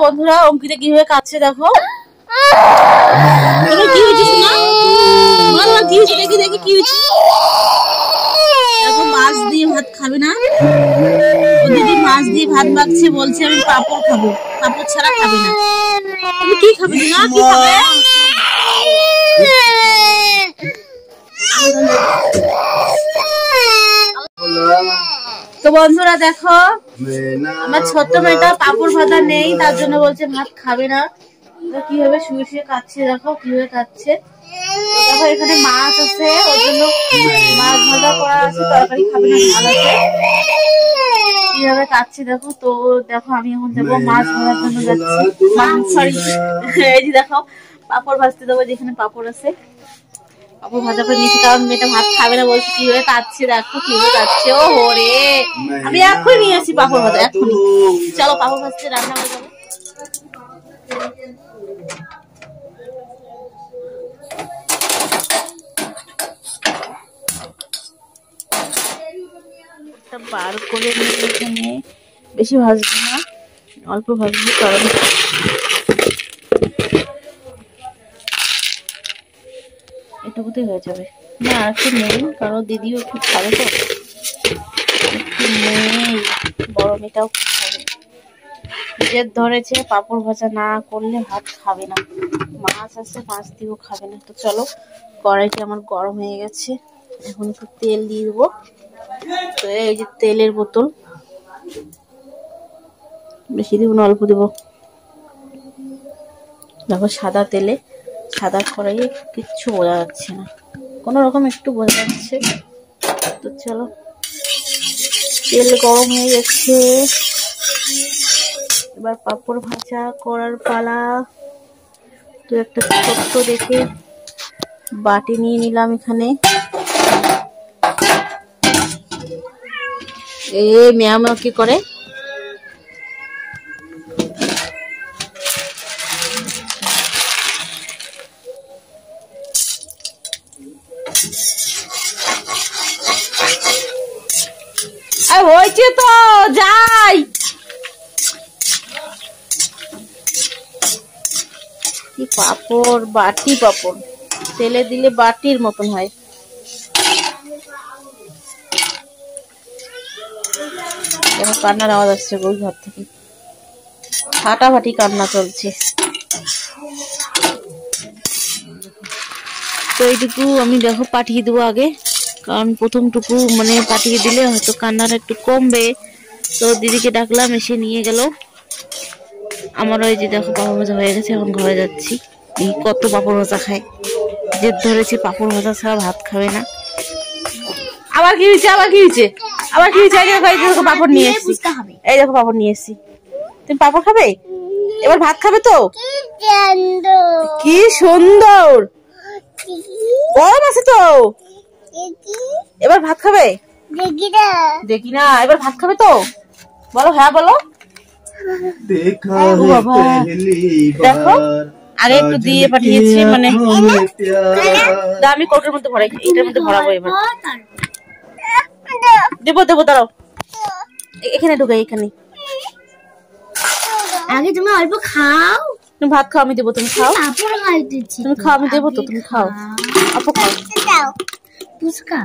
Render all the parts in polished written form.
বন্ধুরা, অঙ্কিতা কিভাবে কাচ্ছে দেখো। কি হয়েছে শোনা? কি হয়েছে দেখি দেখি কি হয়েছে। দেখো মাছ দিয়ে ভাত খাবে না। ও দিদি মাছ দিয়ে ভাত মাখছে, বলছে আমি পাঁপড় খাবো, পাঁপড় ছাড়া খাবে না। তুমি কি খাবে না? কি খাবে? তো বন্ধুরা দেখো, আমার ছোট্ট মেয়েটা পাঁপড় ভাজা নেই, তার জন্য বলছে ভাত খাবে না। কিভাবে শুয়ে শুয়ে কাচ্ছে দেখো, কিভাবে কাচ্ছে। দেখো এখানে মাছ আছে, ওর জন্য মাছ ভাজা করা আছে, তরকারি খাবে না, ঝাল আছে। কিভাবে কাচ্ছে দেখো। তো দেখো আমি এখন যাবো মাছ ভাজার জন্য যাচ্ছি। সরি, এই যে দেখো পাঁপড় ভাজতে দেবো, যেখানে পাঁপড় আছে পাঁপড় ভাজা করে নিয়েছি, কারণ মেয়েটা ভাত খাবে না বলছে। কিভাবে কাচ্ছে দেখো, কিভাবে কাচ্ছে। ও হরে, আমি এক্ষুনি নিয়ে আসি পাঁপড় ভাজা, এক্ষুনি। চলো পাঁপড় ভাজতে রান্না হয়ে যাবে। বার করে এখানে বেশি ভাজবো না, অল্প ভাজবো, কারণ এটুকুতে হয়ে যাবে না। আর একটু নেই, কারণ দিদিও একটু খাবে, তো একটু নেই, বড় মেয়েটাও খাবে। জেদ ধরেছে পাঁপড় ভাজা না করলে ভাত খাবে না। মাছ আছে, মাছ দিয়েও খাবে না। তো চলো, কড়াইটা আমার গরম হয়ে গেছে, এখন একটু তেল দিয়ে দেবো। তো এই যে তেলের বোতল, বেশি দিব না, অল্প দেবো। দেখো সাদা তেলে, সাদা কড়াইয়ে কিচ্ছু বোঝা যাচ্ছে না, কোনো রকম একটু বোঝা যাচ্ছে। তো চলো, তেল গরম হয়ে গেছে, এবার পাঁপড় ভাজা করার পালা। তো একটা ছোট্ট দেখে বাটি নিয়ে নিলাম এখানে। মেয়া মেয়া কি করে, হয়েছে তো যাই। কি পাঁপড়, বাটি পাঁপড়, তেলে দিলে বাটির মতন হয়। দেখো কান্নার আওয়াজ আসছে ওই ঘর থেকে, ফাটাফাটি কান্না চলছে। তো এইটুকু আমি দেখো পাঠিয়ে দেবো আগে, কারণ প্রথমটুকু মানে পাঠিয়ে দিলে হয়তো কান্নাটা একটু কমবে। তো দিদিকে ডাকলাম, এসে নিয়ে গেল। আমারও এই যে দেখো পাঁপড় ভাজা হয়ে গেছে, এখন ঘরে যাচ্ছি। কত পাঁপড় ভাজা খায়, জেদ ধরেছে পাঁপড় ভাজা ছাড়া ভাত খাবে না। আবার কি হয়েছে, আবার কি হয়েছে, আবার কি হয়েছে? দেখো পাঁপড় নিয়ে এসছি, এই দেখো পাঁপড় নিয়ে এসছি। তুমি পাঁপড় খাবে, এবার ভাত খাবে তো? কি সুন্দর, গরম আছে তো, এবার ভাত খাবে? দেখি না, এবার ভাত খাবে তো? বলো হ্যাঁ বলো। দেখো আগে একটু দিয়ে পাঠিয়েছি, মানে আমি কোটের মধ্যে ভরাই, এটার মধ্যে ভরাবো। এবার দেবো দেবো, দাঁড়াও, এখানে ঢুকাই, এখানে। আগে তুমি অল্প খাও, তুমি ভাত খাও, আমি দেবো, তুমি খাও। তুমি খাও, আমি দেবো তো, তুমি খাও, অল্প খাও। পুচকা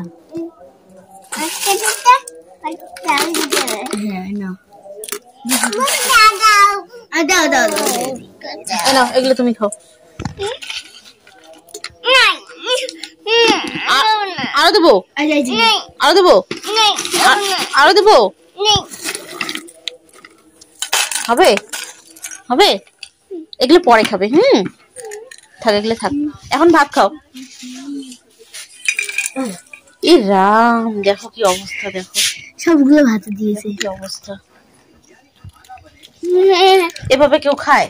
এগুলো তুমি খাও। আরো দেবো, আরো দেবো, আরো দেবো, হবে হবে, এগুলো পরে খাবে। থাক, এগুলো থাক, এখন ভাত খাও। এ রাম, দেখো কি অবস্থা, দেখো সবগুলো ভাতে দিয়েছে, কি অবস্থা। এভাবে কেউ খায়?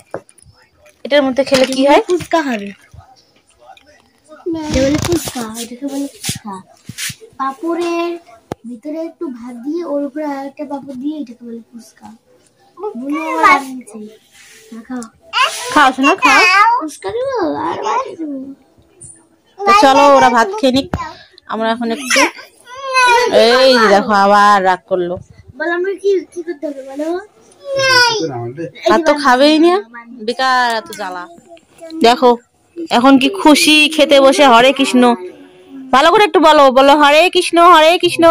এটার মধ্যে খেলে কি হয়? ফুচকা হবে, ফুচকা, এটাকে বলে ফুচকা। পাপড়ের ভিতরে একটু ভাত দিয়ে ওর উপরে আরেকটা পাপড় দিয়ে, এটাকে বলে ফুচকা। খাও খাও শোনা, খাও। ফুচকা দেবো আর বাটি দেবো। তো চলো ওরা ভাত খেয়ে নিক, আমরা এখন একটু। এই দেখো আবার রাগ করলো, বল আমরা কি কি করতে হবে বলো? আর তো খাবেই না, বেকার এত জ্বালা। দেখো এখন কি খুশি খেতে বসে। হরে কৃষ্ণ, ভালো করে একটু বলো, বলো হরে কৃষ্ণ হরে কৃষ্ণ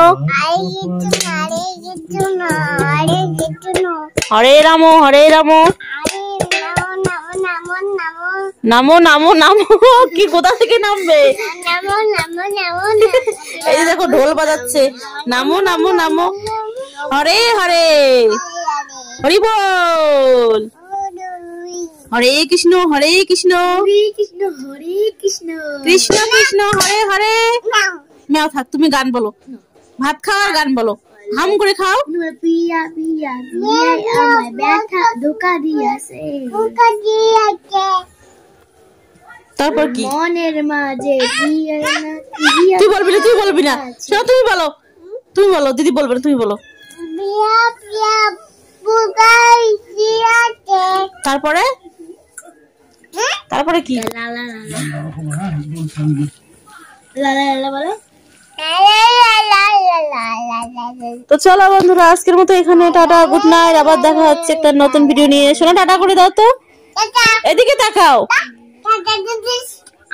হরে রাম হরে রাম নামো নামো নামো। কি কোথা থেকে নামবে? এই দেখো ঢোল বাজাচ্ছে, নামো নামো নামো হরে হরে হরি বল। হরে কৃষ্ণ হরে কৃষ্ণ কৃষ্ণ হরে কৃষ্ণ কৃষ্ণ কৃষ্ণ হরে হরে। মেও থাক, তুমি গান বলো, ভাত খাওয়ার গান বলো, হাম করে খাও। পিয়া পিয়া পিয়া আমার ব্যথা ধোকা দিয়েছে, তারপর কি? মনের মাঝে তুই বলবি না, তুই বলবি না, শোনো তুমি বলো, তুমি বলো, দিদি বলবে না, তুমি বলো। তারপরে তারপরে কি? লালা লালা বলো। তো চলো বন্ধুরা, আজকের মতো এখানে টাটা, গুড নাইট। আবার দেখা হচ্ছে একটা নতুন ভিডিও নিয়ে। শোনো টাটা করে দাও তো, এদিকে তাকাও।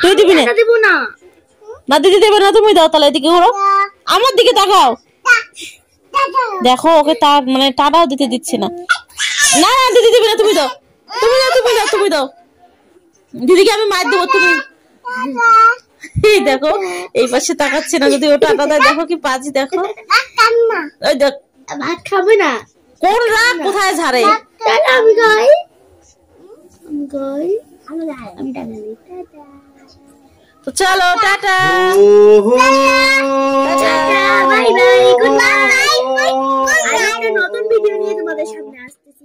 তুই দিবি না? দেবো না, না দিদি দেবে না, তুমি দাও তাহলে। এদিকে ঘোরো, আমার দিকে তাকাও। দেখো ওকে তার মানে টাটাও দিতে দিচ্ছে না। না না দিদি দিবি না, তুমি দাও, তুমি দাও, তুমি দাও, তুমি দাও। দিদিকে আমি মার দেবো, তুমি। এই দেখো এই পাশে তাকাচ্ছে না, যদি ও টাটা দেয়। দেখো কি পাঁচ, দেখো ওই দেখ। ভাত খাবে না, কোন রাগ কোথায় ঝাড়ে। আমি গাই, আমি গাই, আমি টাটা দিই। তো চলো ta ta, bye bye, good bye. আর একটা নতুন ভিডিও নিয়ে তোমাদের সামনে আসতেছি।